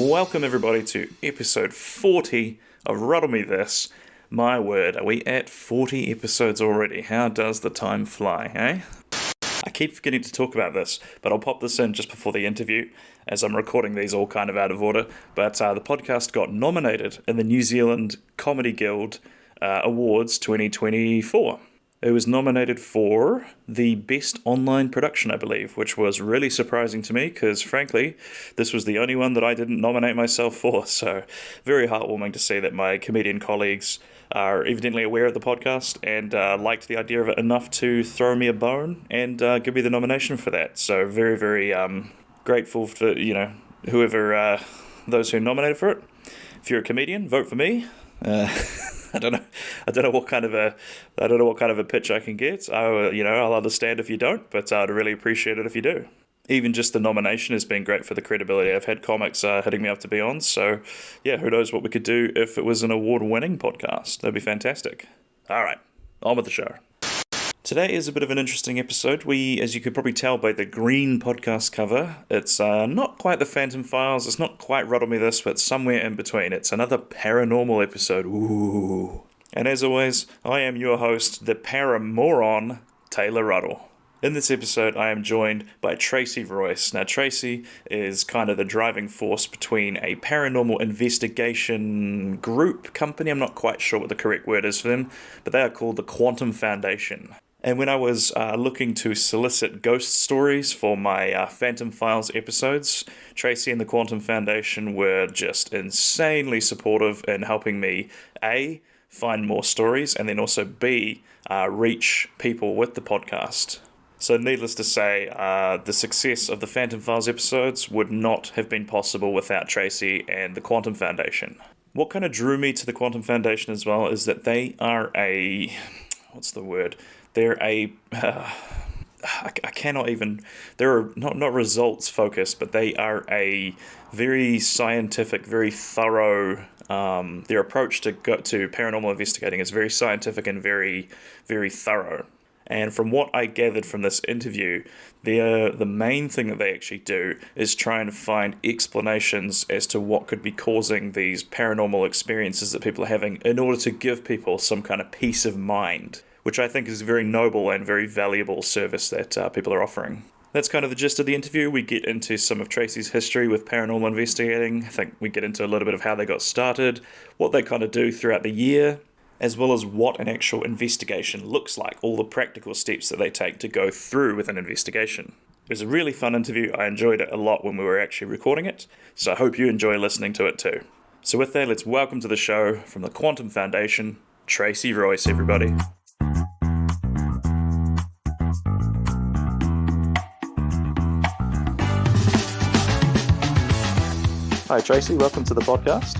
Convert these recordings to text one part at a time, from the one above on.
Welcome everybody to episode 40 of Ruddle Me This. My word, are we at 40 episodes already? How does the time fly, eh? I keep forgetting to talk about this, but I'll pop this in just before the interview, as I'm recording these all kind of out of order. But the podcast got nominated in the New Zealand Comedy Guild Awards 2024. It was nominated for the Best Online Production, I believe, which was really surprising to me because, frankly, this was the only one that I didn't nominate myself for. So very heartwarming to see that my comedian colleagues are evidently aware of the podcast and liked the idea of it enough to throw me a bone and give me the nomination for that. So very, very grateful for, whoever, those who nominated for it. If you're a comedian, vote for me. I don't know what kind of a pitch I can get. I'll understand if you don't, but I'd really appreciate it if you do. Even just the nomination has been great for the credibility. I've had comics hitting me up to be on, so yeah, who knows what we could do if it was an award-winning podcast. That'd be fantastic. All right, on with the show. Today is a bit of an interesting episode. We, as you could probably tell by the green podcast cover, it's not quite the Phantom Files, it's not quite Ruddle Me This, but somewhere in between. It's another paranormal episode. Ooh. And as always, I am your host, the paramoron, Taylor Ruddle. In this episode, I am joined by Tracey Royce. Now, Tracy is kind of the driving force between a paranormal investigation group company. I'm not quite sure what the correct word is for them, but they are called the Quantum Foundation. And when I was looking to solicit ghost stories for my Phantom Files episodes, Tracy and the Quantum Foundation were just insanely supportive in helping me, A, find more stories, and then also B, reach people with the podcast. So needless to say, the success of the Phantom Files episodes would not have been possible without Tracy and the Quantum Foundation. What kind of drew me to the Quantum Foundation as well is that they are a... what's the word? They're a... I cannot even... They're not results focused, but they are a very scientific, very thorough... their approach to paranormal investigating is very scientific and very, very thorough. And from what I gathered from this interview, the main thing that they actually do is try and find explanations as to what could be causing these paranormal experiences that people are having in order to give people some kind of peace of mind, which I think is a very noble and very valuable service that people are offering. That's kind of the gist of the interview. We get into some of Tracy's history with paranormal investigating. I think we get into a little bit of how they got started, what they kind of do throughout the year, as well as what an actual investigation looks like, all the practical steps that they take to go through with an investigation. It was a really fun interview. I enjoyed it a lot when we were actually recording it, so I hope you enjoy listening to it too. So with that, let's welcome to the show from the Quantum Foundation, Tracey Royce, everybody. Hi Tracy, welcome to the podcast.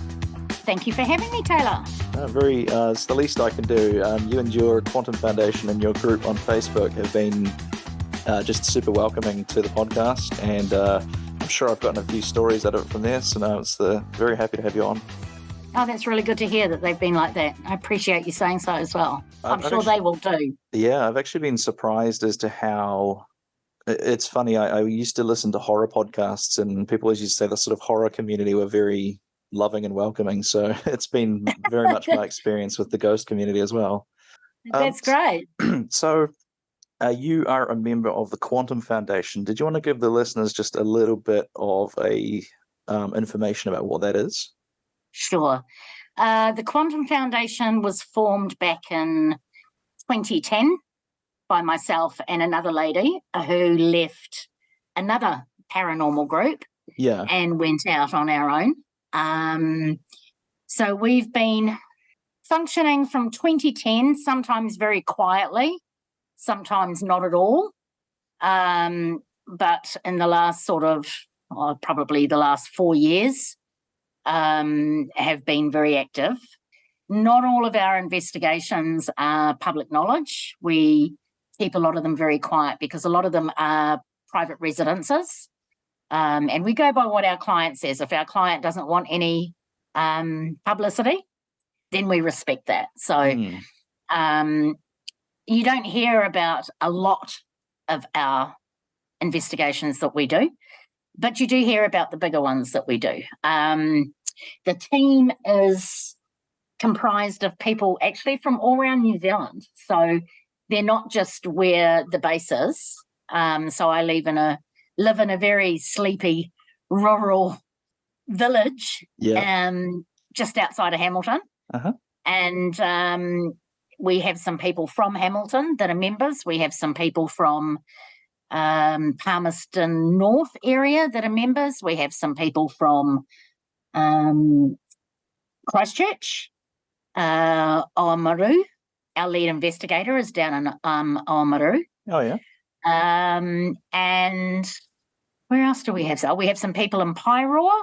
Thank you for having me, Taylor. It's the least I can do. You and your Quantum Foundation and your group on Facebook have been just super welcoming to the podcast, and I'm sure I've gotten a few stories out of it from there, so no, it's very happy to have you on. Oh, that's really good to hear that they've been like that. I appreciate you saying so as well. I'm sure they will do. Yeah, I've actually been surprised as to how... It's funny, I used to listen to horror podcasts, and people always used to say the sort of horror community were very loving and welcoming, so it's been very much my experience with the ghost community as well. That's great. So you are a member of the Quantum Foundation. Did you want to give the listeners just a little bit of information about what that is? Sure. The Quantum Foundation was formed back in 2010 by myself and another lady who left another paranormal group and went out on our own. So we've been functioning from 2010, sometimes very quietly, sometimes not at all. But in the last probably the last 4 years, have been very active. Not all of our investigations are public knowledge. We keep a lot of them very quiet because a lot of them are private residences. And we go by what our client says. If our client doesn't want any publicity, then we respect that. So you don't hear about a lot of our investigations that we do. but you do hear about the bigger ones that we do. The team is comprised of people actually from all around New Zealand. So they're not just where the base is. So I live in a very sleepy rural village, just outside of Hamilton. Uh-huh. And we have some people from Hamilton that are members. We have some people from Palmerston North area that are members. We have some people from Christchurch. Oamaru, our lead investigator, is down in Oamaru. Oh, yeah. And where else do we have? So we have some people in Pyroa.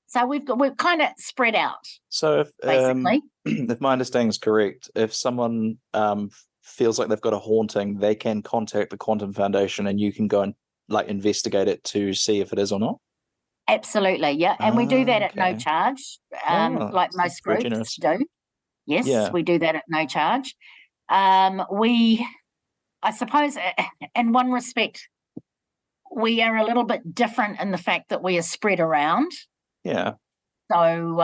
So we're kind of spread out. So basically, if my understanding is correct, if someone feels like they've got a haunting, they can contact the Quantum Foundation, and you can go and investigate it to see if it is or not. Absolutely, yeah, and we do that at no charge, like most groups generous. do. Yes, we do that at no charge. I suppose, in one respect, we are a little bit different in the fact that we are spread around. Yeah. So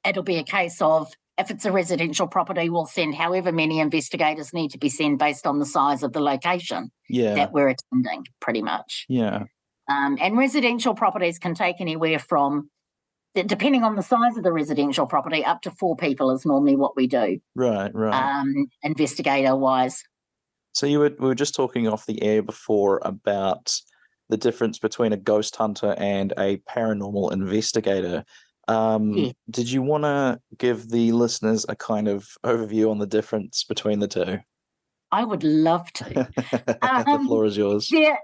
it'll be a case of, if it's a residential property, we'll send however many investigators need to be sent based on the size of the location that we're attending, pretty much. Yeah. And residential properties can take anywhere from, depending on the size of the residential property, up to 4 people is normally what we do. Right. Investigator-wise. So we were just talking off the air before about the difference between a ghost hunter and a paranormal investigator. Did you want to give the listeners a kind of overview on the difference between the two? I would love to. The floor is yours. There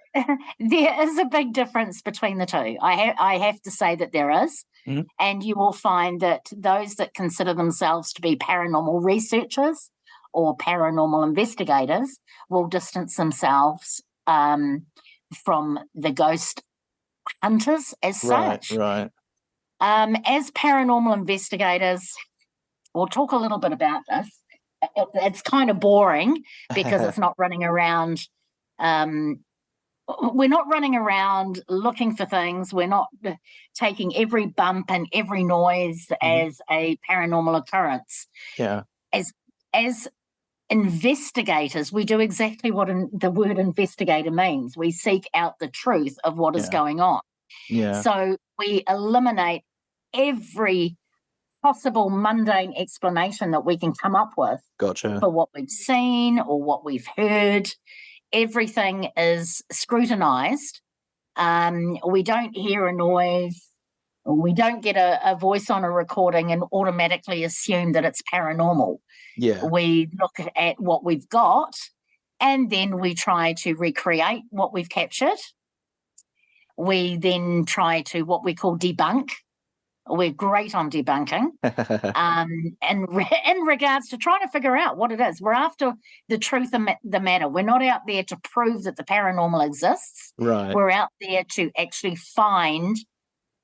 is a big difference between the two. I have to say that there is. Mm-hmm. And you will find that those that consider themselves to be paranormal researchers or paranormal investigators will distance themselves from the ghost hunters as such. Right. As paranormal investigators, we'll talk a little bit about this. It's kind of boring because it's not running around. We're not running around looking for things. We're not taking every bump and every noise as a paranormal occurrence. Yeah. As investigators, we do exactly what the word investigator means. We seek out the truth of what is going on. Yeah. So we eliminate every possible mundane explanation that we can come up with for what we've seen or what we've heard. Everything is scrutinized. We don't hear a noise. We don't get a voice on a recording and automatically assume that it's paranormal. Yeah. We look at what we've got, and then we try to recreate what we've captured. We then try to what we call debunk. We're great on debunking. And in regards to trying to figure out what it is, we're after the truth of the matter. We're not out there to prove that the paranormal exists. Right. We're out there to actually find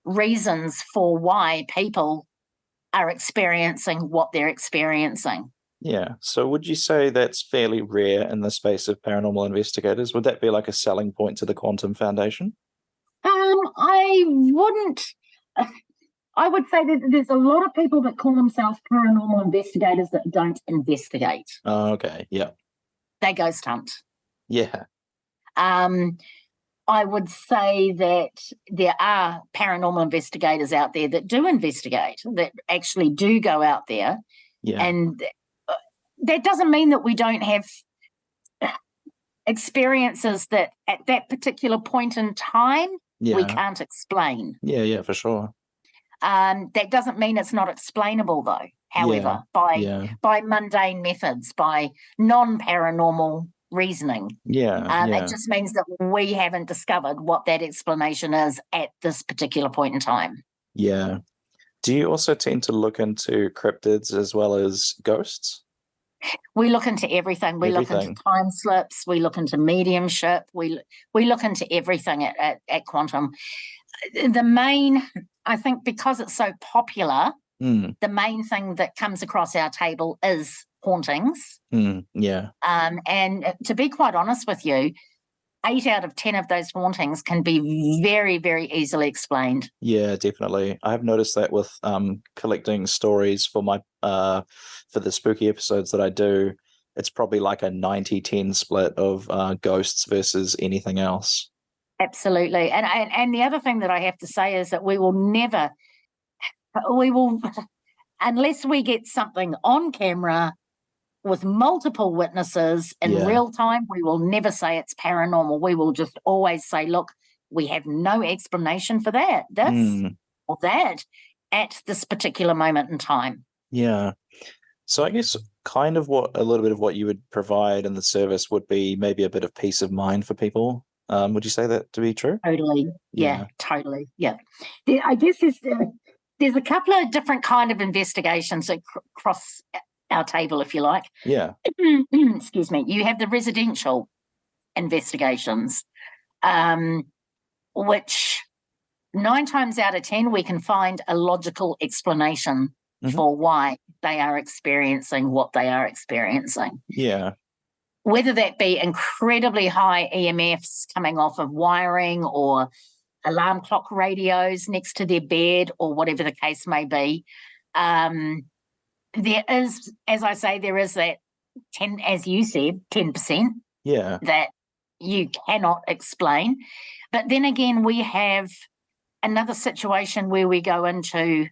reasons for why people are experiencing what they're experiencing. Yeah. So would you say that's fairly rare in the space of paranormal investigators? Would that be like a selling point to the Quantum Foundation? I wouldn't. I would say that there's a lot of people that call themselves paranormal investigators that don't investigate. Oh, okay. Yeah. They ghost hunt. Yeah. I would say that there are paranormal investigators out there that do investigate, that actually do go out there. Yeah. And that doesn't mean that we don't have experiences that at that particular point in time we can't explain. Yeah, for sure. That doesn't mean it's not explainable, though, however, by mundane methods, by non-paranormal reasoning. It just means that we haven't discovered what that explanation is at this particular point in time. Yeah. Do you also tend to look into cryptids as well as ghosts? We look into everything. We look into time slips. We look into mediumship. We look into everything at Quantum. The main, I think, because it's so popular, the main thing that comes across our table is hauntings. Yeah. And to be quite honest with you, 8 out of 10 of those hauntings can be very, very easily explained. Yeah, definitely. I've noticed that with collecting stories for my for the spooky episodes that I do. It's probably like a 90-10 split of ghosts versus anything else. Absolutely. And the other thing that I have to say is that we will, unless we get something on camera with multiple witnesses in real time, we will never say it's paranormal. We will just always say, look, we have no explanation for this or that at this particular moment in time. Yeah. So I guess kind of a little bit of what you would provide in the service would be maybe a bit of peace of mind for people. Would you say that to be true? Totally. Yeah, totally. Yeah. I guess there's a couple of different kind of investigations that cross our table, if you like. Yeah. Excuse me. You have the residential investigations, which 9 times out of 10 we can find a logical explanation for why they are experiencing what they are experiencing. Yeah. Whether that be incredibly high EMFs coming off of wiring or alarm clock radios next to their bed or whatever the case may be. There is, as I say, there is that 10, as you said, 10% that you cannot explain. But then again, we have another situation where we go into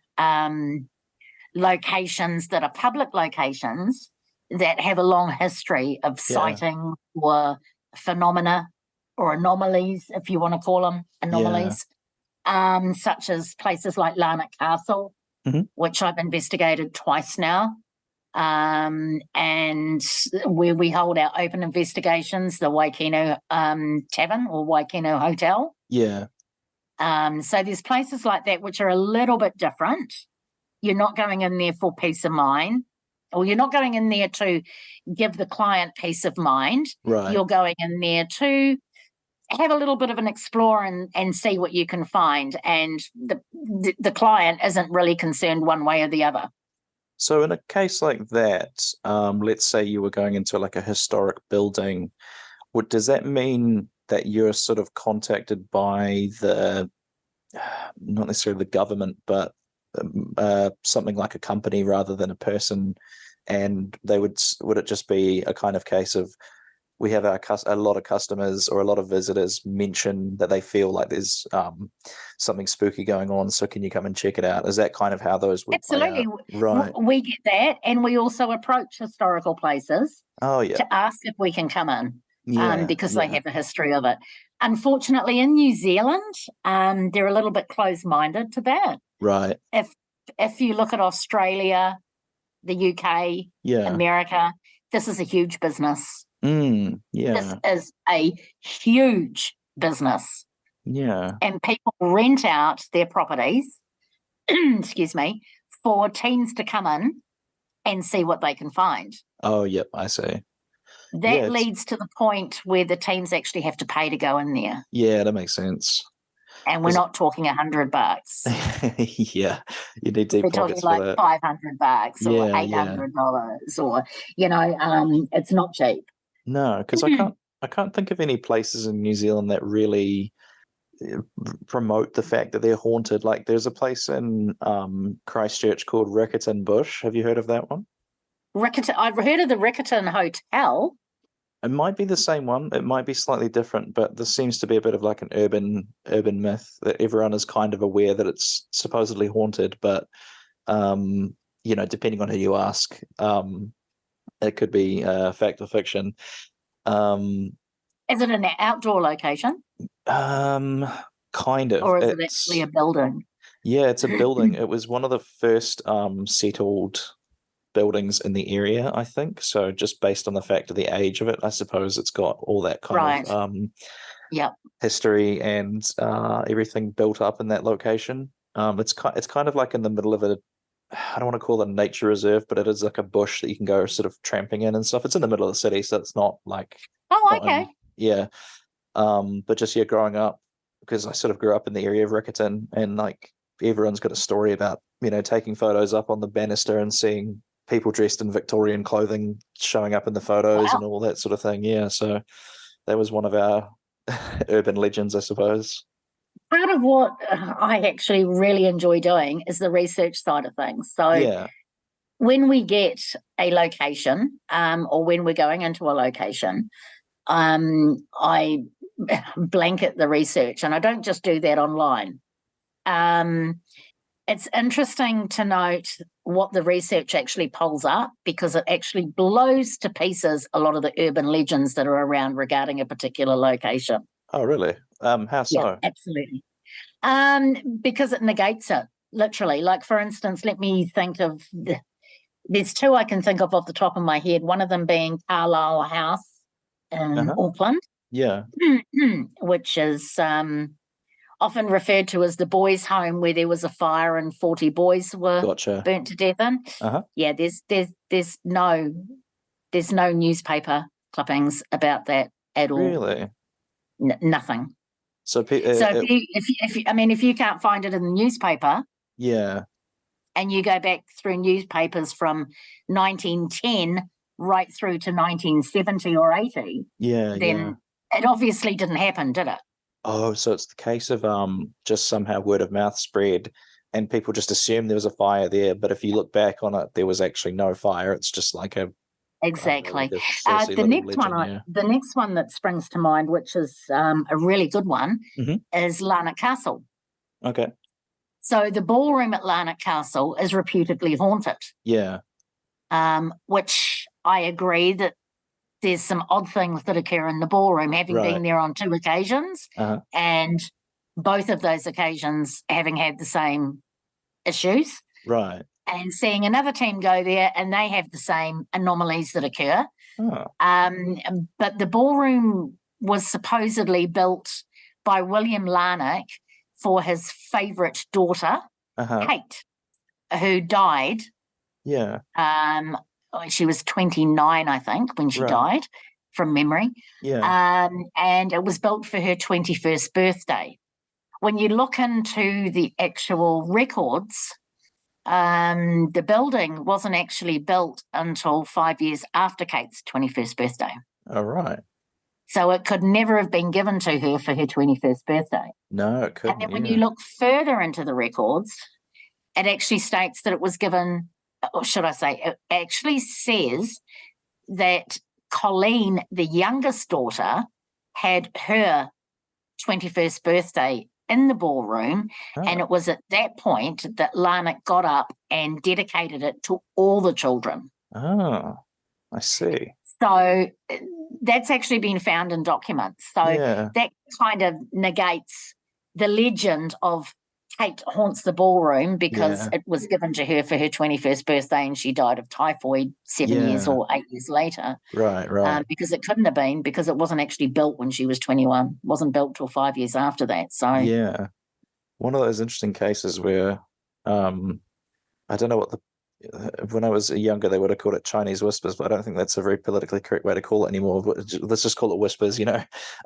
locations that are public locations that have a long history of sighting or phenomena or anomalies, if you want to call them anomalies, such as places like Larnach Castle, which I've investigated twice now, and where we hold our open investigations, the Waikino Tavern or Waikino Hotel. Yeah. So there's places like that which are a little bit different. You're not going in there for peace of mind, or you're not going in there to give the client peace of mind. Right. You're going in there to have a little bit of an explore and see what you can find. And the client isn't really concerned one way or the other. So in a case like that, let's say you were going into like a historic building, does that mean that you're sort of contacted by the, not necessarily the government, but something like a company rather than a person, and they would it just be a kind of case of, we have a lot of customers or a lot of visitors mention that they feel like there's something spooky going on, so can you come and check it out? Is that kind of how those would Absolutely. play out? Right. We get that, and we also approach historical places to ask if we can come in because they have a history of it. Unfortunately, in New Zealand, they're a little bit closed-minded to that. Right. If you look at Australia, the UK, America, this is a huge business. This is a huge business. Yeah. And people rent out their properties, excuse me, for teams to come in and see what they can find. Oh, yep, I see. That leads to the point where the teams actually have to pay to go in there. Yeah, that makes sense. And we're not talking $100. Yeah, you need deep pockets for that. We're talking like $500 or $800 or, it's not cheap. No, because I can't think of any places in New Zealand that really promote the fact that they're haunted. Like there's a place in Christchurch called Riccarton Bush. Have you heard of that one? I've heard of the Riccarton Hotel. It might be the same one. It might be slightly different, but this seems to be a bit of like an urban myth that everyone is kind of aware that it's supposedly haunted, but depending on who you ask, it could be fact or fiction. Is it an outdoor location? Kind of. Or is it actually a building? Yeah, it's a building. It was one of the first settled buildings in the area, I think. So just based on the fact of the age of it, I suppose it's got all that kind of history and everything built up in that location. It's kind of like in the middle of I don't want to call it a nature reserve, but it is like a bush that you can go sort of tramping in and stuff. It's in the middle of the city, so it's not like okay. But just growing up, because I sort of grew up in the area of Riccarton, and like everyone's got a story about taking photos up on the banister and seeing people dressed in Victorian clothing showing up in the photos and all that sort of thing. Yeah, so that was one of our urban legends, I suppose. Part of what I actually really enjoy doing is the research side of things. So Yeah. when we get a location, or when we're going into a location, I blanket the research, and I don't just do that online. It's interesting to note what the research actually pulls up, because it actually blows to pieces a lot of the urban legends that are around regarding a particular location. Oh, really? How so? Yeah, absolutely. Because it negates it, literally. Like, for instance, let me think of there's two I can think of off the top of my head. One of them being Carlisle House in Auckland. Yeah. Which is often referred to as the boys' home, where there was a fire and 40 boys were burnt to death in. Yeah, there's no newspaper clippings about that at all. Really? Nothing. So if you can't find it in the newspaper, yeah, and you go back through newspapers from 1910 right through to 1970 or 80, then it obviously didn't happen, did it? Oh, so it's the case of just somehow word of mouth spread and people just assume there was a fire there, but if you look back on it, there was actually no fire. It's just like a exactly. The next one that springs to mind, which is a really good one, is Larnach Castle. Okay. So the ballroom at Larnach Castle is reputedly haunted. Yeah. Which I agree that there's some odd things that occur in the ballroom, having been there on 2 occasions, and both of those occasions having had the same issues. Right. And seeing another team go there and they have the same anomalies that occur. But the ballroom was supposedly built by William Larnach for his favourite daughter, Kate, who died. Yeah. She was 29, I think, when she died, from memory. Yeah. And it was built for her 21st birthday. When you look into the actual records, the building wasn't actually built until 5 years after Kate's 21st birthday. All right. So it could never have been given to her for her 21st birthday. No, it couldn't. And then when you look further into the records, it actually states that it was given, or should I say, it actually says that Colleen, the youngest daughter, had her 21st birthday in the ballroom, and it was at that point that Larnach got up and dedicated it to all the children. Oh, I see. So that's actually been found in documents. So that kind of negates the legend of Kate haunts the ballroom because it was given to her for her 21st birthday and she died of typhoid 7 years or 8 years later. Right. Because it couldn't have been, because it wasn't actually built when she was 21. It wasn't built till 5 years after that. So one of those interesting cases where I don't know what when I was younger they would have called it Chinese whispers, but I don't think that's a very politically correct way to call it anymore. Let's just call it whispers,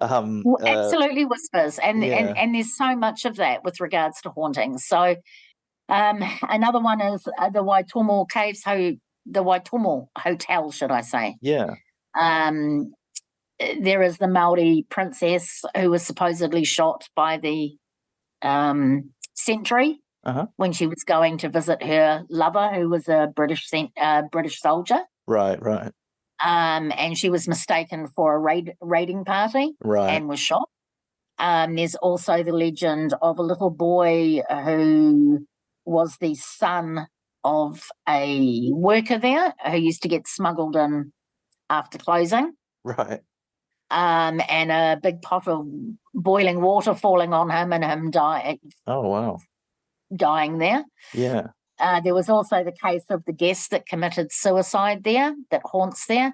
absolutely whispers, and there's so much of that with regards to hauntings. So another one is the Waitomo Caves, the Waitomo Hotel, should I say? There is the Maori princess who was supposedly shot by the sentry when she was going to visit her lover, who was a British soldier. Right. And she was mistaken for a raiding party and was shot. There's also the legend of a little boy who was the son of a worker there who used to get smuggled in after closing. Right. And a big pot of boiling water falling on him and him dying. Oh, wow. Dying there. Yeah. There was also the case of the guest that committed suicide there, that haunts there.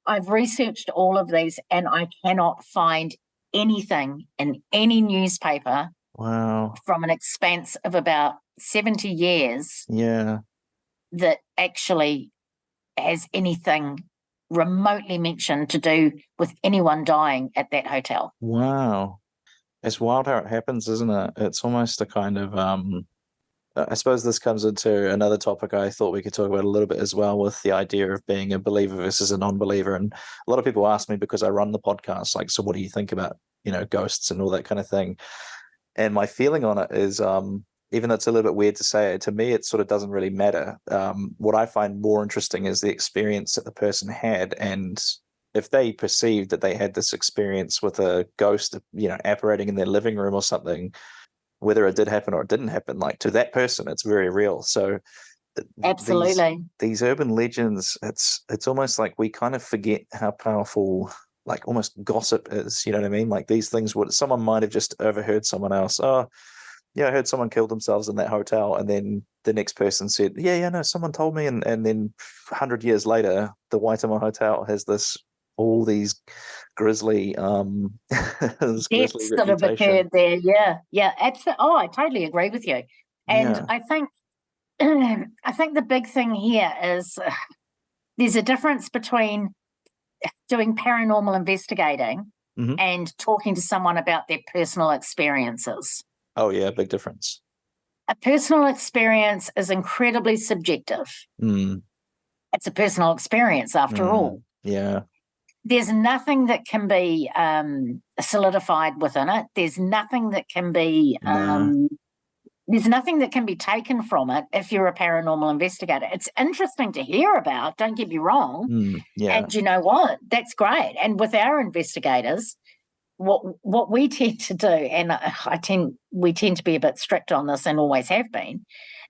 I've researched all of these and I cannot find anything in any newspaper from an expanse of about 70 years that actually has anything remotely mentioned to do with anyone dying at that hotel. Wow. It's wild how it happens, isn't it? It's almost a kind of I suppose this comes into another topic I thought we could talk about a little bit as well, with the idea of being a believer versus a non-believer. And a lot of people ask me, because I run the podcast, like, so what do you think about, ghosts and all that kind of thing? And my feeling on it is, even though it's a little bit weird to say it, to me, it sort of doesn't really matter. What I find more interesting is the experience that the person had. And if they perceived that they had this experience with a ghost, apparating in their living room or something, whether it did happen or it didn't happen, like, to that person, it's very real. So Absolutely. these urban legends, it's almost like we kind of forget how powerful, like, almost gossip is. You know what I mean? Like, these things, someone might have just overheard someone else. Oh, yeah, I heard someone killed themselves in that hotel, and then the next person said, yeah, no, someone told me, and then 100 years later, the Waitama Hotel has all these grisly this grisly Deaths that have reputation. occurred there. Yeah, absolutely. Oh, I totally agree with you. And Yeah. I think the big thing here is there's a difference between doing paranormal investigating and talking to someone about their personal experiences. Oh, yeah, big difference. A personal experience is incredibly subjective. It's a personal experience, after all. Yeah. There's nothing that can be solidified within it. There's nothing that can be there's nothing that can be taken from it if you're a paranormal investigator. It's interesting to hear about, don't get me wrong. Yeah. And you know what? That's great. And with our investigators, what we tend to do, and we tend to be a bit strict on this and always have been,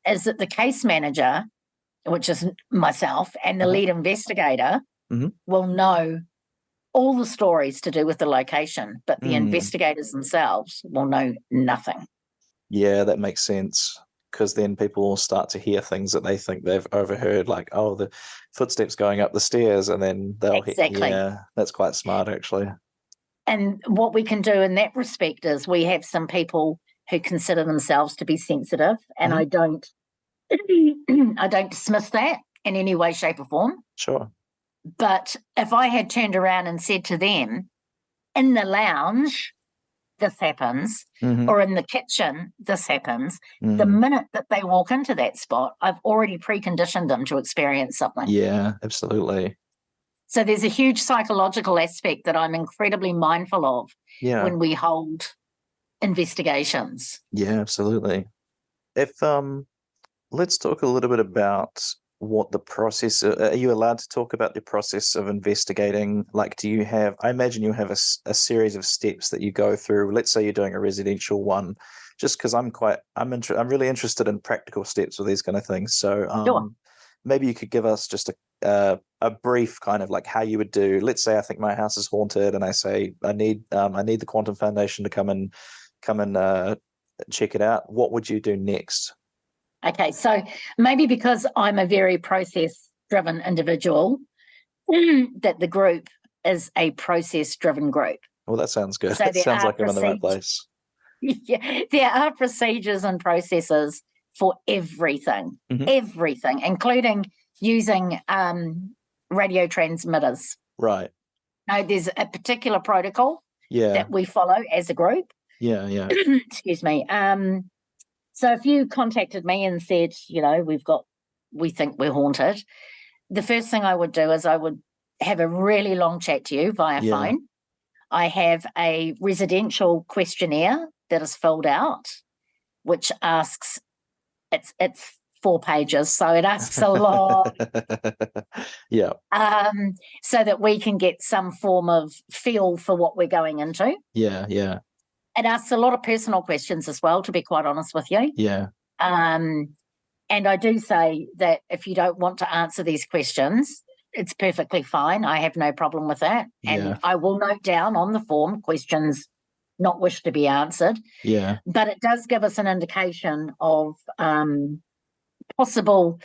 is that the case manager, which is myself, and the lead investigator will know all the stories to do with the location, but the investigators themselves will know nothing. Yeah, that makes sense, because then people will start to hear things that they think they've overheard, like, oh, the footsteps going up the stairs, and then they'll Exactly. Yeah, that's quite smart, actually. And what we can do in that respect is we have some people who consider themselves to be sensitive, and I don't dismiss that in any way, shape, or form. Sure. But if I had turned around and said to them, in the lounge, this happens, or in the kitchen, this happens, the minute that they walk into that spot, I've already preconditioned them to experience something. Yeah, absolutely. So there's a huge psychological aspect that I'm incredibly mindful of when we hold investigations. Yeah, absolutely. If let's talk a little bit about what the process. Are you allowed to talk about the process of investigating? Like, do you have? I imagine you have a series of steps that you go through. Let's say you're doing a residential one, just because I'm really interested in practical steps with these kind of things. So Sure. maybe you could give us just a brief kind of like how you would do. Let's say I think my house is haunted, and I say I need the Quantum Foundation to come and check it out. What would you do next? Okay, so maybe because I'm a very process-driven individual, that the group is a process-driven group. Well, that sounds good. So it sounds like I'm in the right place. Yeah, there are procedures and processes for everything, including using radio transmitters. Right. No, there's a particular protocol that we follow as a group. Yeah. Excuse me. So if you contacted me and said, we think we're haunted, the first thing I would do is I would have a really long chat to you via phone. I have a residential questionnaire that is filled out, which asks, it's 4 pages, so it asks a lot. So that we can get some form of feel for what we're going into. Yeah. It asks a lot of personal questions as well, to be quite honest with you. Yeah. And I do say that if you don't want to answer these questions, it's perfectly fine. I have no problem with that. And I will note down on the form questions not wish to be answered. Yeah. But it does give us an indication of possible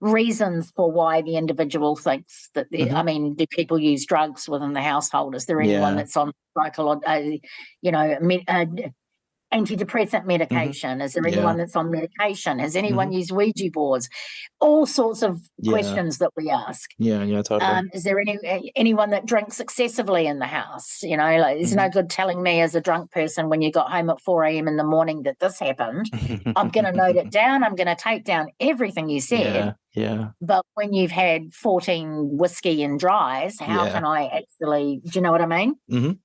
reasons for why the individual thinks that I mean, do people use drugs within the household? Is there anyone that's on and antidepressant medication? Is there Yeah. anyone that's on medication? Has anyone used Ouija boards? All sorts of questions that we ask. Yeah, totally. Is there anyone that drinks excessively in the house? You know, like, it's no good telling me as a drunk person when you got home at 4 a.m. in the morning that this happened. I'm going to note it down. I'm going to take down everything you said. Yeah. But when you've had 14 whiskey and dries, how can I actually, do you know what I mean?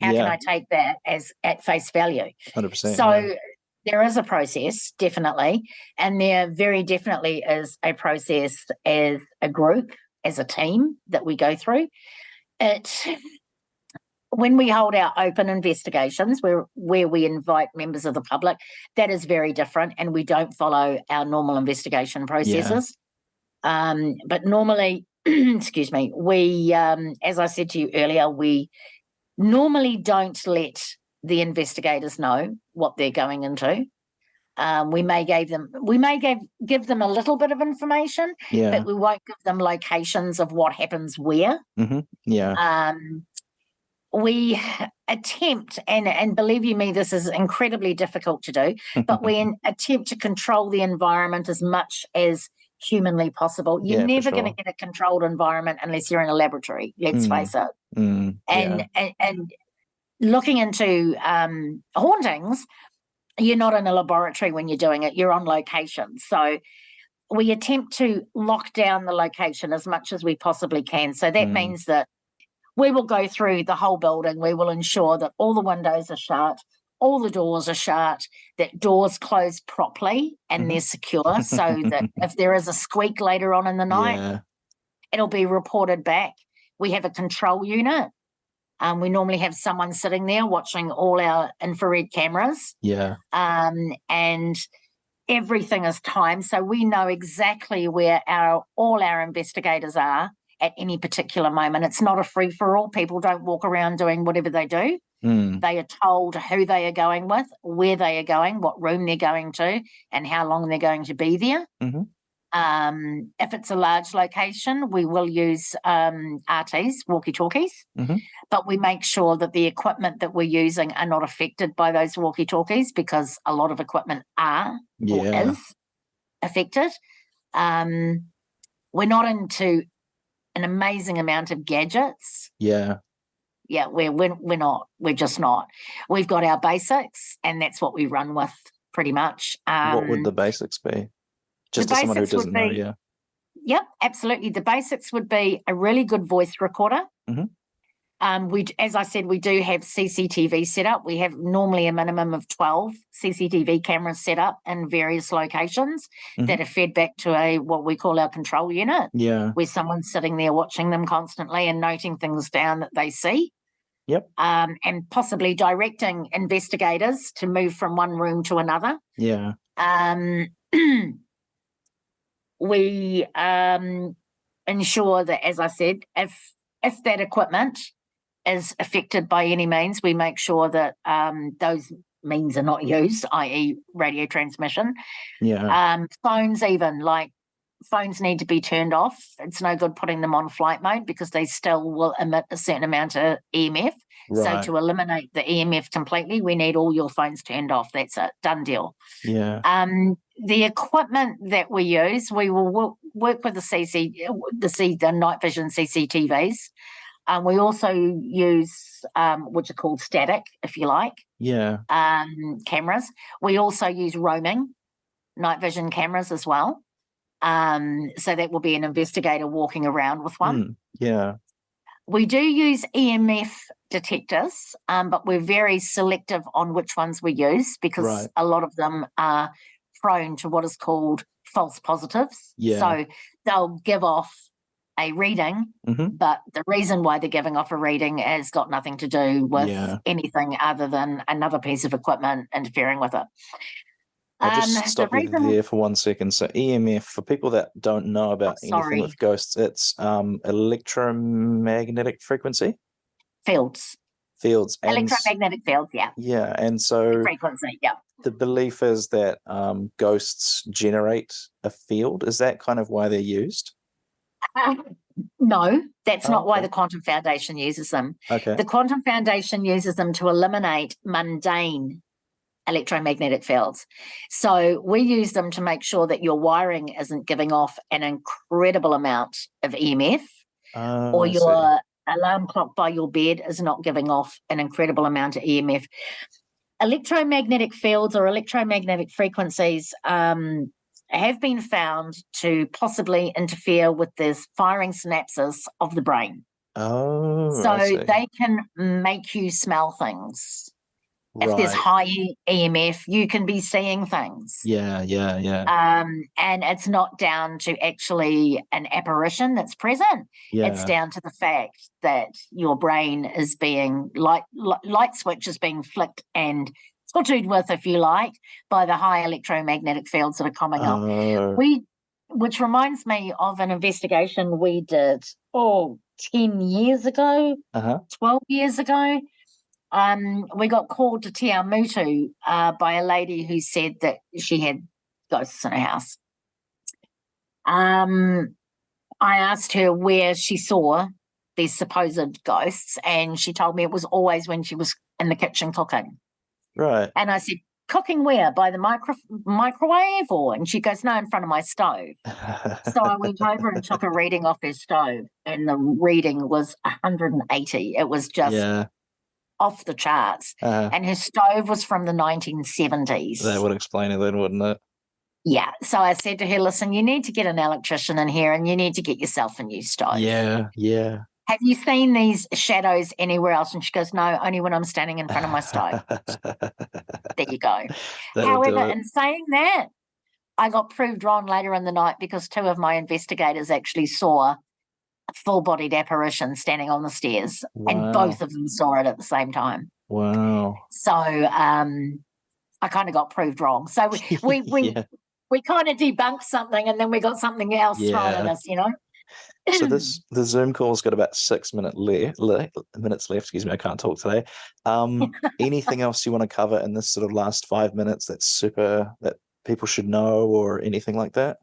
How can I take that as at face value? 100%. So there is a process, definitely. And there very definitely is a process as a group, as a team that we go through. When we hold our open investigations where we invite members of the public, that is very different, and we don't follow our normal investigation processes. But normally, excuse me, we, as I said to you earlier, we normally don't let the investigators know what they're going into. We may give them a little bit of information, but we won't give them locations of what happens where. We attempt, and believe you me, this is incredibly difficult to do, but we attempt to control the environment as much as humanly possible. You're never going to get a controlled environment unless you're in a laboratory, let's face it. And looking into hauntings, you're not in a laboratory when you're doing it, you're on location. So we attempt to lock down the location as much as we possibly can. So that means that we will go through the whole building. We will ensure that all the windows are shut, all the doors are shut, that doors close properly and they're secure, so that if there is a squeak later on in the night, it'll be reported back. We have a control unit. We normally have someone sitting there watching all our infrared cameras. And everything is timed, so we know exactly where all our investigators are at any particular moment. It's not a free-for-all. People don't walk around doing whatever they do. They are told who they are going with, where they are going, what room they're going to, and how long they're going to be there. If it's a large location, we will use RTs, walkie-talkies, but we make sure that the equipment that we're using are not affected by those walkie-talkies, because a lot of equipment or is affected. We're not into an amazing amount of gadgets. We're not. We're just not. We've got our basics, and that's what we run with pretty much. What would the basics be? Just to someone who doesn't know, Yep, absolutely. The basics would be a really good voice recorder. As I said, we do have CCTV set up. We have normally a minimum of 12 CCTV cameras set up in various locations that are fed back to what we call our control unit, where someone's sitting there watching them constantly and noting things down that they see. And possibly directing investigators to move from one room to another. We ensure that, as I said, if that equipment is affected by any means, we make sure that those means are not used, i.e. radio transmission. Phones phones need to be turned off. It's no good putting them on flight mode because they still will emit a certain amount of EMF. So to eliminate the EMF completely, we need all your phones turned off. That's it. Done deal. The equipment that we use, we will work with the night vision CCTVs. We also use which are called static, if you like, cameras. We also use roaming night vision cameras as well. So that will be an investigator walking around with one. We do use EMF detectors, but we're very selective on which ones we use because a lot of them are prone to what is called false positives. So they'll give off a reading, but the reason why they're giving off a reading has got nothing to do with anything other than another piece of equipment interfering with it. I'll just stop you there for 1 second. So EMF, for people that don't know about anything with ghosts, it's electromagnetic frequency? Fields. Electromagnetic fields, and so frequency, the belief is that ghosts generate a field. Is that kind of why they're used? No, that's not why the Quantum Foundation uses them. The Quantum Foundation uses them to eliminate mundane electromagnetic fields. So we use them to make sure that your wiring isn't giving off an incredible amount of EMF, or I see. your alarm clock by your bed is not giving off an incredible amount of EMF. Electromagnetic fields or electromagnetic frequencies have been found to possibly interfere with the firing synapses of the brain. Oh, So I see. they can make you smell things. If there's Right. high EMF, you can be seeing things. Yeah. And it's not down to actually an apparition that's present. Yeah. It's down to the fact that your brain is being light switch is being flicked and scotched with, if you like, by the high electromagnetic fields that are coming up. Which reminds me of an investigation we did 10 years ago, 12 years ago. We got called to Te Awamutu by a lady who said that she had ghosts in her house. I asked her where she saw these supposed ghosts, and she told me it was always when she was in the kitchen cooking. Right. And I said, cooking where? By the microwave? And she goes, no, in front of my stove. So I went over and took a reading off her stove, and the reading was 180. It was just off the charts. And her stove was from the 1970s. That would explain it then, wouldn't it? Yeah. So I said to her, listen, you need to get an electrician in here and you need to get yourself a new stove. Yeah. Have you seen these shadows anywhere else? And she goes, no, only when I'm standing in front of my stove. There you go. However, in saying that, I got proved wrong later in the night because two of my investigators actually saw a full-bodied apparition standing on the stairs. Wow. And both of them saw it at the same time. Wow. So I kind of got proved wrong. So we kind of debunked something and then we got something else thrown at us, So the Zoom call's got about 6 minutes left. Excuse me, I can't talk today. Anything else you want to cover in this sort of last 5 minutes that people should know, or anything like that?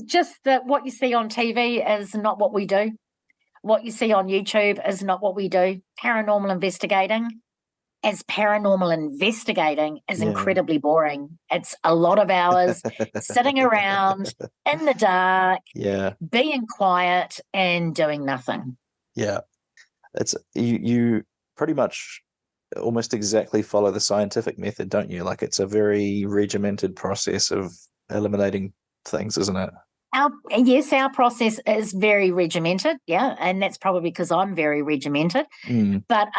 Just that what you see on TV is not what we do. What you see on YouTube is not what we do. Paranormal investigating is incredibly boring. It's a lot of hours sitting around in the dark, being quiet and doing nothing. Yeah. It's you pretty much almost exactly follow the scientific method, don't you? Like, it's a very regimented process of eliminating things, isn't it? Our process is very regimented, and that's probably because I'm very regimented. But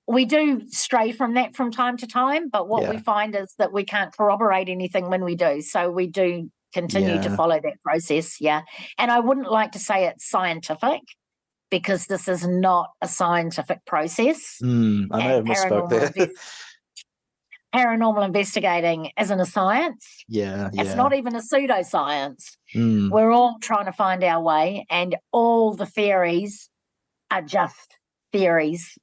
we do stray from that from time to time, but what we find is that we can't corroborate anything when we do. So we do continue to follow that process, And I wouldn't like to say it's scientific because this is not a scientific process. I may have misspoke there. Paranormal investigating isn't a science. It's not even a pseudoscience. We're all trying to find our way, and all the theories are just theories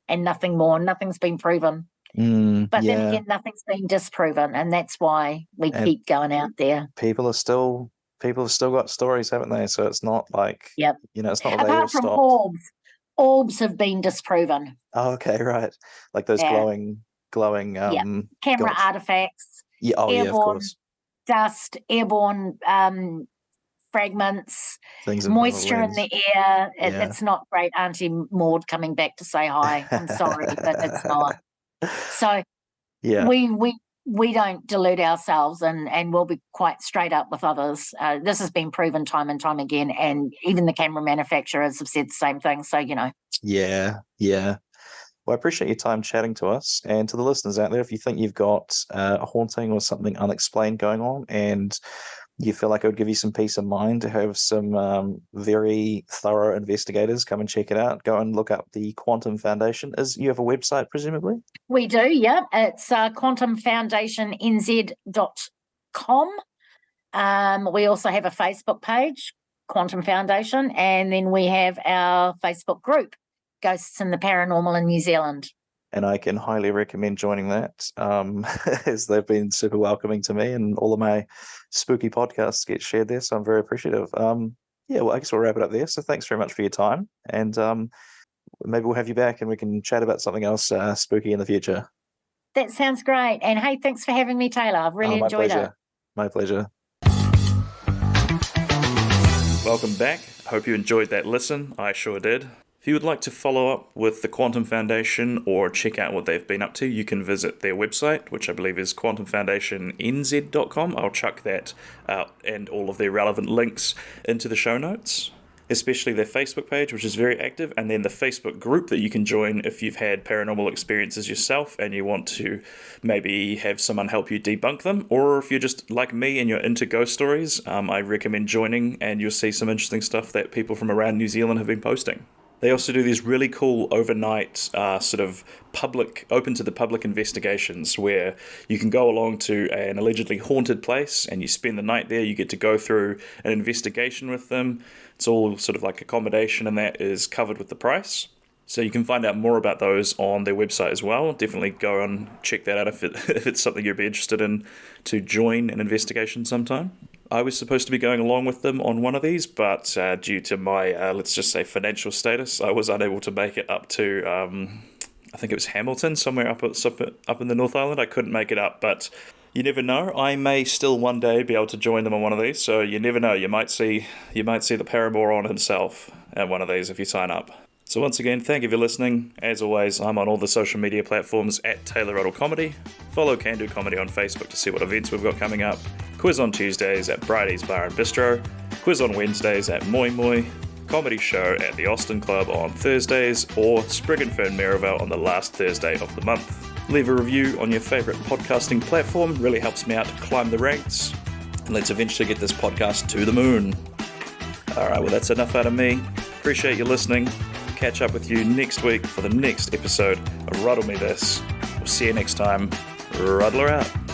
and nothing more. Nothing's been proven. But then again, nothing's been disproven, and that's why we keep going out there. People have still got stories, haven't they? So it's not like it's not like apart from stopped. Orbs have been disproven. Oh, okay, right. Like those glowing camera artifacts, airborne, of course. Dust, airborne fragments, things, moisture in the air. It's not great. Auntie Maud coming back to say hi. I'm sorry, but it's not. So we don't delude ourselves, and we'll be quite straight up with others. This has been proven time and time again, and even the camera manufacturers have said the same thing. So Well, I appreciate your time chatting to us, and to the listeners out there, if you think you've got a haunting or something unexplained going on and you feel like it would give you some peace of mind to have some very thorough investigators come and check it out, go and look up the Quantum Foundation. You have a website, presumably? We do, It's quantumfoundationnz.com. We also have a Facebook page, Quantum Foundation, and then we have our Facebook group, Ghosts in the Paranormal in New Zealand. And I can highly recommend joining that, as they've been super welcoming to me, and all of my spooky podcasts get shared there, so I'm very appreciative. Well, I guess we'll wrap it up there. So thanks very much for your time, and maybe we'll have you back and we can chat about something else spooky in the future. That sounds great. And hey, thanks for having me, Taylor. I've really enjoyed it. My pleasure. Welcome back. Hope you enjoyed that listen. I sure did. If you would like to follow up with the Quantum Foundation or check out what they've been up to, you can visit their website, which I believe is quantumfoundationnz.com. I'll chuck that out and all of their relevant links into the show notes, especially their Facebook page, which is very active, and then the Facebook group that you can join if you've had paranormal experiences yourself and you want to maybe have someone help you debunk them, or if you're just like me and you're into ghost stories, I recommend joining, and you'll see some interesting stuff that people from around New Zealand have been posting. They also do these really cool overnight sort of public, open to the public investigations where you can go along to an allegedly haunted place and you spend the night there. You get to go through an investigation with them. It's all sort of like accommodation, and that is covered with the price. So you can find out more about those on their website as well. Definitely go and check that out if it's something you'd be interested in to join an investigation sometime. I was supposed to be going along with them on one of these, but due to my, let's just say, financial status, I was unable to make it up to, I think it was Hamilton, somewhere up in the North Island. I couldn't make it up, but you never know. I may still one day be able to join them on one of these, so you never know. You might see the Paramour on himself at one of these if you sign up. So once again, thank you for listening. As always, I'm on all the social media platforms at Taylor Ruddle Comedy. Follow Can Do Comedy on Facebook to see what events we've got coming up. Quiz on Tuesdays at Bridie's Bar and Bistro. Quiz on Wednesdays at Moi Moi. Comedy show at the Austin Club on Thursdays, or Sprig and Fern Merivale on the last Thursday of the month. Leave a review on your favourite podcasting platform. Really helps me out to climb the ranks. And let's eventually get this podcast to the moon. Alright, well that's enough out of me. Appreciate you listening. Catch up with you next week for the next episode of Ruddle Me This. We'll see you next time. Ruddler out.